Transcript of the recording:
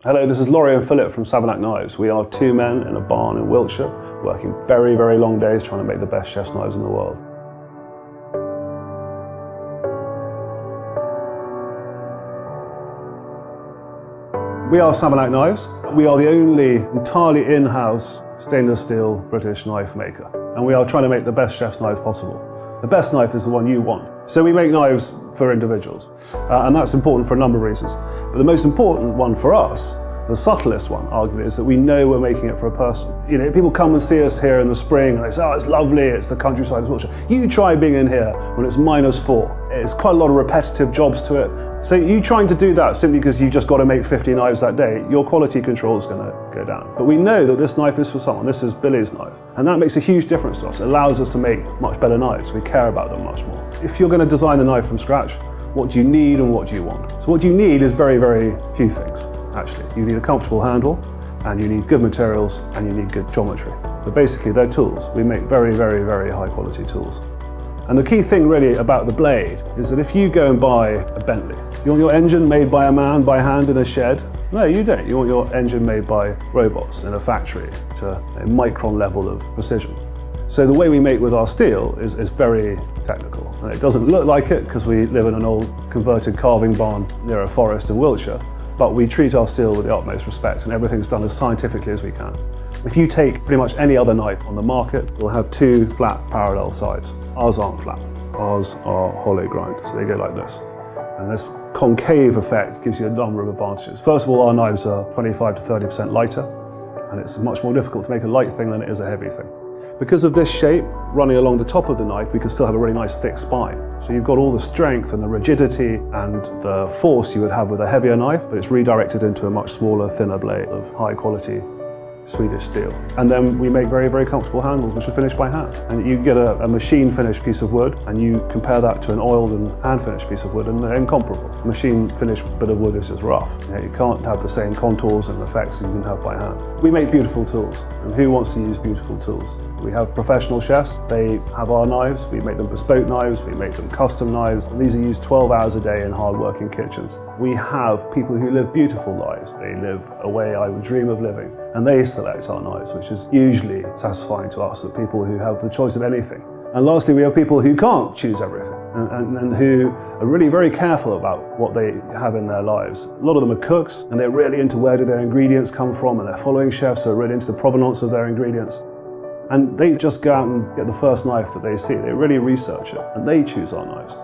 Hello, this is Laurie and Philip from SAVERNAKE Knives. We are two men in a barn in Wiltshire, working very, very long days trying to make the best chef's knives in the world. We are SAVERNAKE Knives. We are the only entirely in-house stainless steel British knife maker. And we are trying to make the best chef's knives possible. The best knife is the one you want. So we make knives for individuals. And that's important for a number of reasons. But the most important one for us, the subtlest one, arguably, is that we know we're making it for a person. You know, people come and see us here in the spring and they say, oh, it's lovely, it's the countryside of Wiltshire. You try being in here when it's -4. It's quite a lot of repetitive jobs to it. So you trying to do that simply because you've just got to make 50 knives that day, your quality control is going to go down. But we know that this knife is for someone. This is Billy's knife. And that makes a huge difference to us. It allows us to make much better knives. We care about them much more. If you're going to design a knife from scratch, what do you need and what do you want? So what you need is very, very few things, actually. You need a comfortable handle, and you need good materials, and you need good geometry. But basically, they're tools. We make very, very, very high quality tools. And the key thing really about the blade is that if you go and buy a Bentley, you want your engine made by a man by hand in a shed? No, you don't. You want your engine made by robots in a factory to a micron level of precision. So the way we make with our steel is very technical. And it doesn't look like it because we live in an old converted carving barn near a forest in Wiltshire, but we treat our steel with the utmost respect and everything's done as scientifically as we can. If you take pretty much any other knife on the market, it'll have two flat parallel sides. Ours aren't flat. Ours are hollow grind, so they go like this. And this concave effect gives you a number of advantages. First of all, our knives are 25 to 30% lighter, and it's much more difficult to make a light thing than it is a heavy thing. Because of this shape, running along the top of the knife, we can still have a really nice thick spine. So you've got all the strength and the rigidity and the force you would have with a heavier knife, but it's redirected into a much smaller, thinner blade of high quality Swedish steel. And then we make very, very comfortable handles, which are finished by hand. And you get a machine finished piece of wood, and you compare that to an oiled and hand finished piece of wood, and they're incomparable. A machine finished bit of wood is just rough. You can't have the same contours and effects you can have by hand. We make beautiful tools, and who wants to use beautiful tools? We have professional chefs. They have our knives. We make them bespoke knives. We make them custom knives. And these are used 12 hours a day in hard-working kitchens. We have people who live beautiful lives. They live a way I would dream of living, and they select our knives, which is hugely satisfying to us, that people who have the choice of anything. And lastly, we have people who can't choose everything and who are really very careful about what they have in their lives. A lot of them are cooks, and they're really into where do their ingredients come from, and they're following chefs who are really into the provenance of their ingredients. And they just go out and get the first knife that they see. They really research it, and they choose our knives.